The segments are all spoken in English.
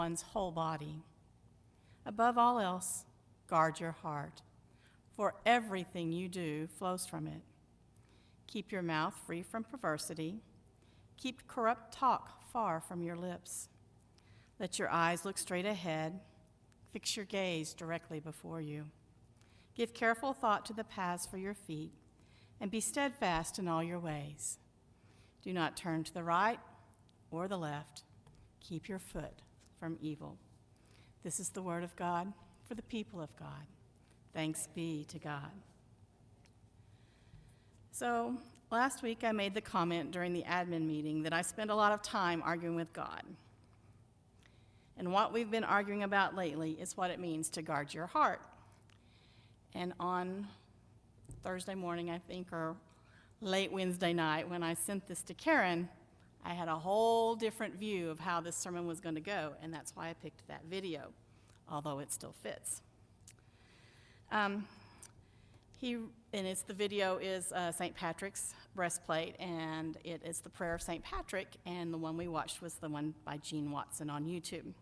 one's whole body. Above all else, guard your heart, for everything you do flows from it. Keep your mouth free from perversity. Keep corrupt talk far from your lips. Let your eyes look straight ahead. Fix your gaze directly before you. Give careful thought to the paths for your feet, and be steadfast in all your ways. Do not turn to the right or the left. Keep your foot from evil. This is the word of God for the people of God. Thanks be to God. So, last week I made the comment during the admin meeting that I spend a lot of time arguing with God. And what we've been arguing about lately is what it means to guard your heart. And on Thursday morning, I think, or late Wednesday night, when I sent this to Karen, I had a whole different view of how this sermon was going to go, and that's why I picked that video, although it still fits. The video is St. Patrick's breastplate, and it is the prayer of St. Patrick, and the one we watched was the one by Gene Watson on YouTube.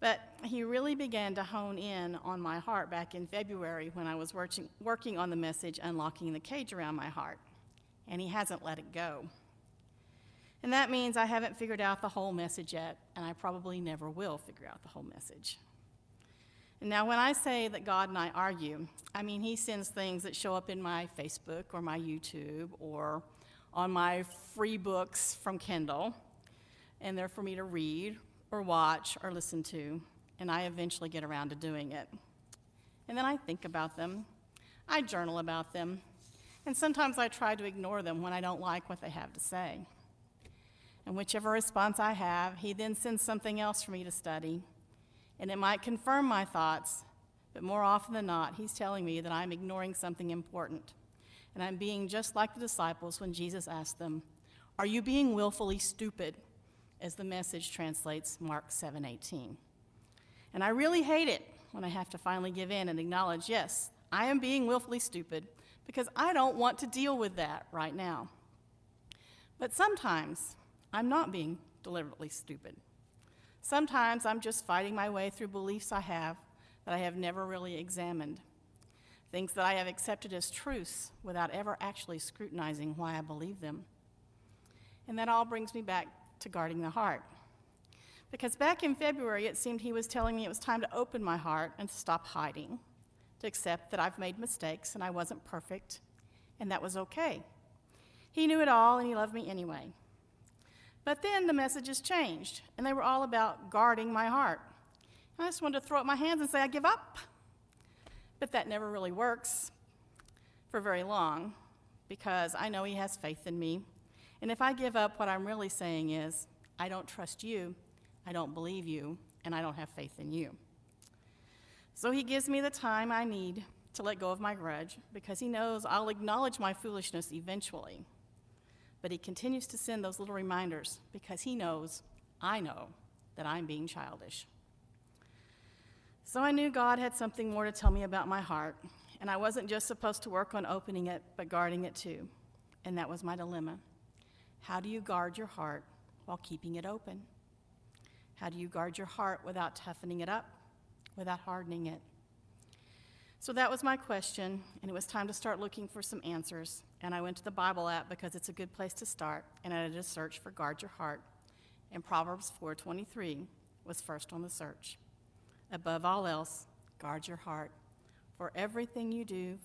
But he really began to hone in on my heart back in February when I was working on the message, Unlocking the Cage Around My Heart, and he hasn't let it go. And that means I haven't figured out the whole message yet, and I probably never will figure out the whole message. And now when I say that God and I argue, I mean he sends things that show up in my Facebook or my YouTube or on my free books from Kindle, and they're for me to read or watch or listen to, and I eventually get around to doing it. And then I think about them, I journal about them, and sometimes I try to ignore them when I don't like what they have to say. And whichever response I have, he then sends something else for me to study, and it might confirm my thoughts, but more often than not, he's telling me that I'm ignoring something important, and I'm being just like the disciples when Jesus asked them, "Are you being willfully stupid?" as the Message translates Mark 7:18. And I really hate it when I have to finally give in and acknowledge, yes, I am being willfully stupid because I don't want to deal with that right now. But sometimes I'm not being deliberately stupid. Sometimes I'm just fighting my way through beliefs I have that I have never really examined, things that I have accepted as truths without ever actually scrutinizing why I believe them. And that all brings me back to guarding the heart. Because back in February, it seemed he was telling me it was time to open my heart and to stop hiding, to accept that I've made mistakes and I wasn't perfect, and that was okay. He knew it all and he loved me anyway. But then the messages changed, and they were all about guarding my heart. I just wanted to throw up my hands and say, I give up. But that never really works for very long, because I know he has faith in me. And if I give up, what I'm really saying is, I don't trust you, I don't believe you, and I don't have faith in you. So he gives me the time I need to let go of my grudge, because he knows I'll acknowledge my foolishness eventually. But he continues to send those little reminders because he knows, I know, that I'm being childish. So I knew God had something more to tell me about my heart, and I wasn't just supposed to work on opening it, but guarding it too. And that was my dilemma. How do you guard your heart while keeping it open? How do you guard your heart without toughening it up, without hardening it? So that was my question, and it was time to start looking for some answers. And I went to the Bible app because it's a good place to start, and I did a search for guard your heart. And Proverbs 4:23 was first on the search. Above all else, guard your heart, for everything you do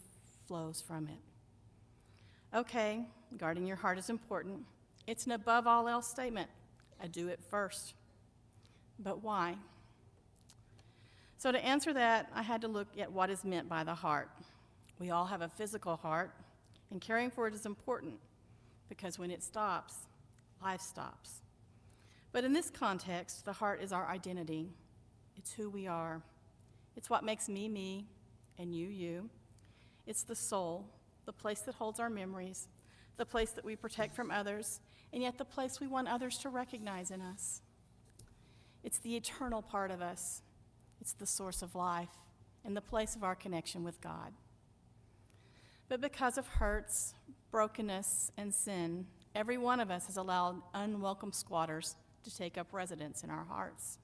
flows from it. Okay, guarding your heart is important. It's an above all else statement. I do it first. But why? So to answer that, I had to look at what is meant by the heart. We all have a physical heart, and caring for it is important, because when it stops, life stops. But in this context, the heart is our identity. It's who we are. It's what makes me, me, and you, you. It's the soul, the place that holds our memories, the place that we protect from others, and yet the place we want others to recognize in us. It's the eternal part of us. It's the source of life and the place of our connection with God. But because of hurts, brokenness, and sin, every one of us has allowed unwelcome squatters to take up residence in our hearts.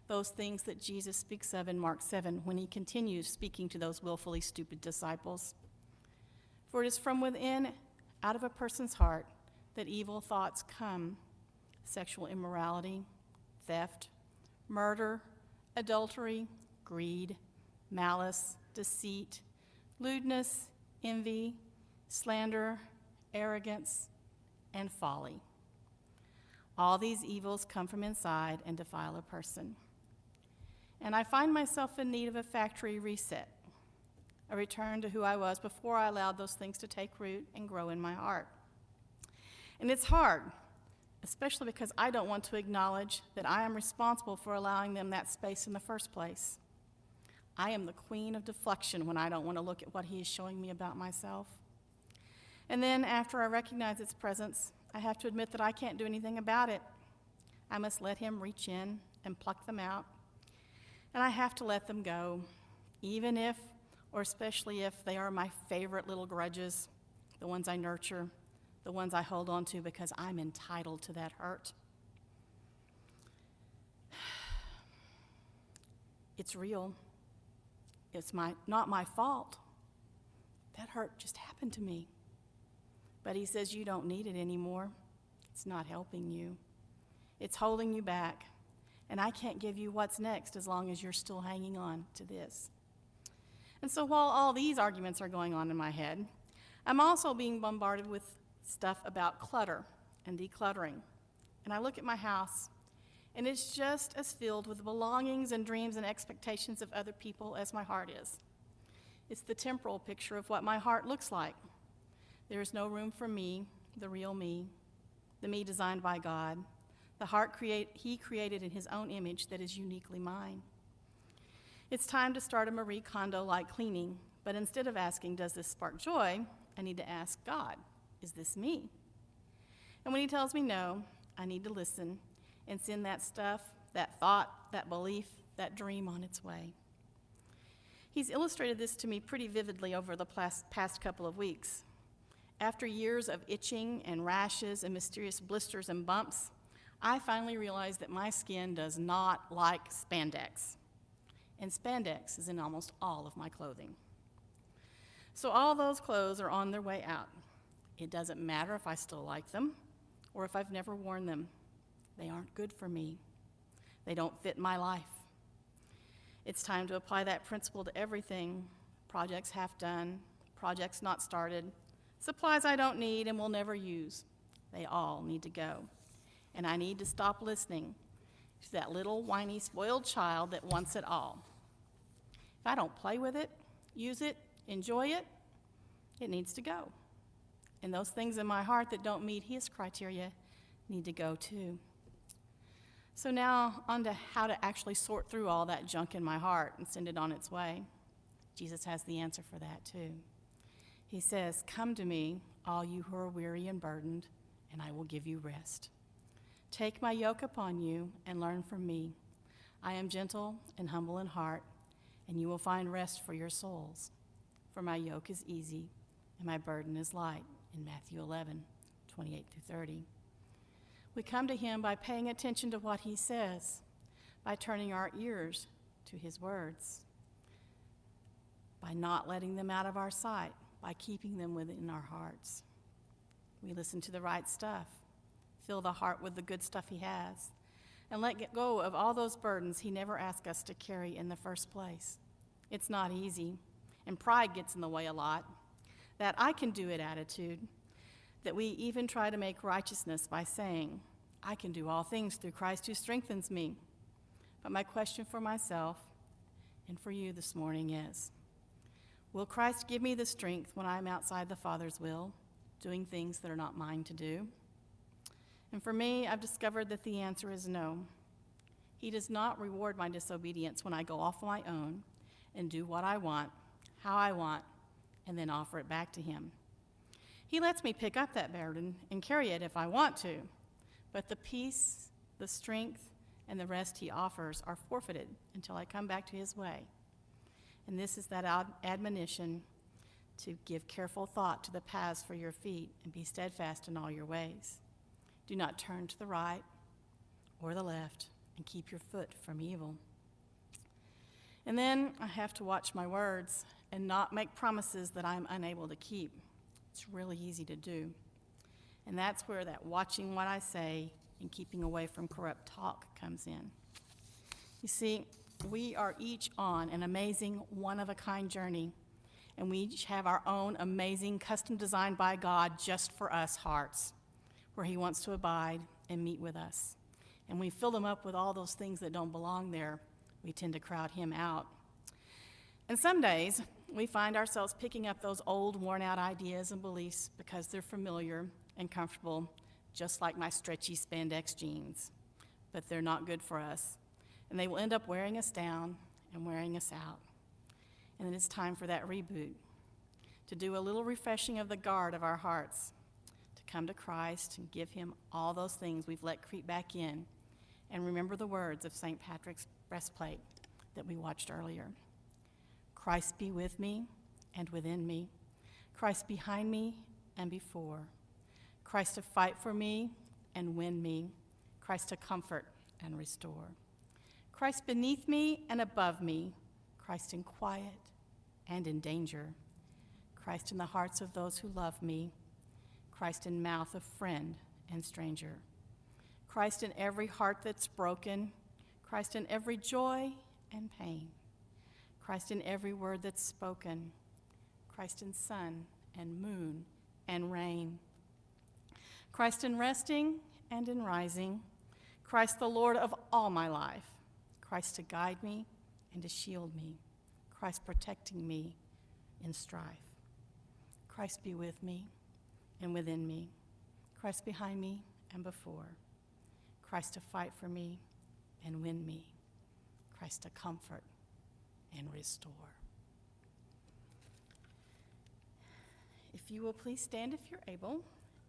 those things that Jesus speaks of in Mark 7 when he continues speaking to those willfully stupid disciples. For it is from within, out of a person's heart, that evil thoughts come: sexual immorality, theft, murder, adultery, greed, malice, deceit, lewdness, envy, slander, arrogance, and folly. All these evils come from inside and defile a person. And I find myself in need of a factory reset, a return to who I was before I allowed those things to take root and grow in my heart. And it's hard, especially because I don't want to acknowledge that I am responsible for allowing them that space in the first place. I am the queen of deflection when I don't want to look at what he is showing me about myself. And then, after I recognize its presence, I have to admit that I can't do anything about it. I must let him reach in and pluck them out. And I have to let them go, even if, or especially if, they are my favorite little grudges, the ones I nurture, the ones I hold on to because I'm entitled to that hurt. It's real. It's not my fault. That hurt just happened to me. But he says you don't need it anymore. It's not helping you. It's holding you back. And I can't give you what's next as long as you're still hanging on to this. And so while all these arguments are going on in my head, I'm also being bombarded with stuff about clutter and decluttering. And I look at my house, and it's just as filled with belongings and dreams and expectations of other people as my heart is. It's the temporal picture of what my heart looks like. There is no room for me, the real me, the me designed by God, the heart he created in his own image that is uniquely mine. It's time to start a Marie Kondo-like cleaning, but instead of asking, does this spark joy, I need to ask God, is this me? And when he tells me no, I need to listen and send that stuff, that thought, that belief, that dream on its way. He's illustrated this to me pretty vividly over the past couple of weeks. After years of itching and rashes and mysterious blisters and bumps, I finally realized that my skin does not like spandex. And spandex is in almost all of my clothing. So all those clothes are on their way out. It doesn't matter if I still like them or if I've never worn them. They aren't good for me. They don't fit my life. It's time to apply that principle to everything. Projects half done, projects not started, supplies I don't need and will never use. They all need to go. And I need to stop listening to that little whiny spoiled child that wants it all. If I don't play with it, use it, enjoy it, it needs to go. And those things in my heart that don't meet his criteria need to go too. So now on to how to actually sort through all that junk in my heart and send it on its way. Jesus has the answer for that too. He says, "Come to me, all you who are weary and burdened, and I will give you rest. Take my yoke upon you and learn from me. I am gentle and humble in heart, and you will find rest for your souls. For my yoke is easy and my burden is light," in Matthew 11:28-30. We come to him by paying attention to what he says, by turning our ears to his words, by not letting them out of our sight, by keeping them within our hearts. We listen to the right stuff, fill the heart with the good stuff he has, and let go of all those burdens he never asked us to carry in the first place. It's not easy, and pride gets in the way a lot. That I can do it attitude, that we even try to make righteousness by saying, I can do all things through Christ who strengthens me. But my question for myself and for you this morning is, will Christ give me the strength when I'm outside the Father's will, doing things that are not mine to do? And for me, I've discovered that the answer is no. He does not reward my disobedience when I go off on my own and do what I want, how I want, and then offer it back to him. He lets me pick up that burden and carry it if I want to, but the peace, the strength, and the rest he offers are forfeited until I come back to his way. And this is that admonition to give careful thought to the paths for your feet and be steadfast in all your ways. Do not turn to the right or the left and keep your foot from evil. And then I have to watch my words and not make promises that I'm unable to keep. It's really easy to do. And that's where that watching what I say and keeping away from corrupt talk comes in. You see, we are each on an amazing, one-of-a-kind journey, and we each have our own amazing, custom-designed by God just for us hearts, where he wants to abide and meet with us. And we fill them up with all those things that don't belong there. We tend to crowd him out. And some days, we find ourselves picking up those old, worn-out ideas and beliefs because they're familiar and comfortable, just like my stretchy spandex jeans. But they're not good for us. And they will end up wearing us down and wearing us out. And then it's time for that reboot, to do a little refreshing of the guard of our hearts, to come to Christ and give him all those things we've let creep back in, and remember the words of St. Patrick's breastplate that we watched earlier. Christ be with me and within me. Christ behind me and before. Christ to fight for me and win me. Christ to comfort and restore. Christ beneath me and above me. Christ in quiet and in danger. Christ in the hearts of those who love me. Christ in mouth of friend and stranger. Christ in every heart that's broken. Christ in every joy and pain. Christ in every word that's spoken. Christ in sun and moon and rain. Christ in resting and in rising. Christ the Lord of all my life. Christ to guide me and to shield me. Christ protecting me in strife. Christ be with me and within me. Christ behind me and before. Christ to fight for me and win me. Christ to comfort and restore. If you will please stand if you're able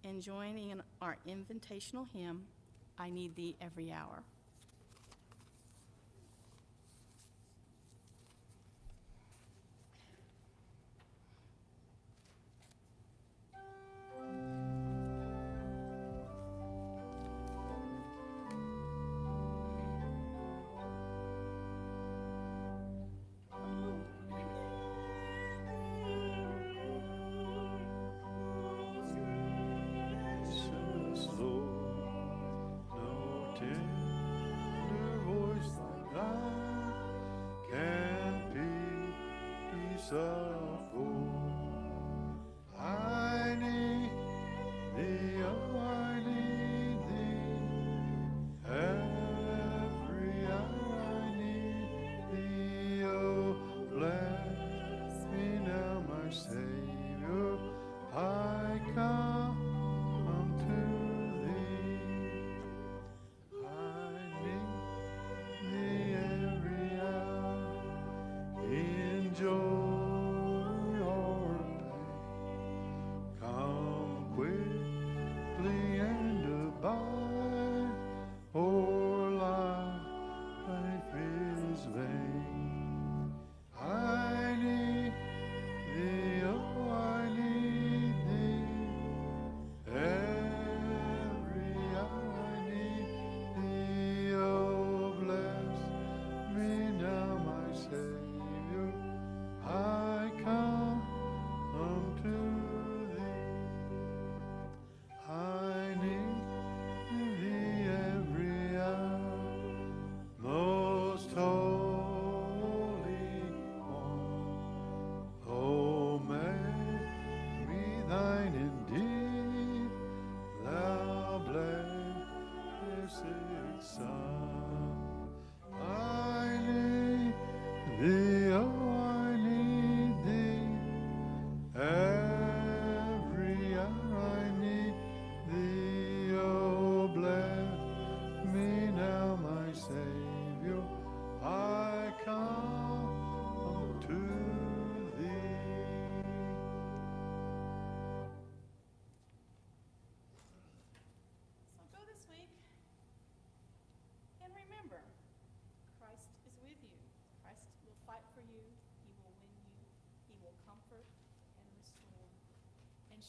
and join in our invitational hymn, I Need Thee Every Hour.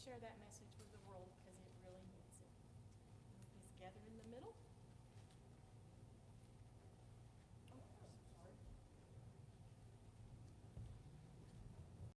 Share that message with the world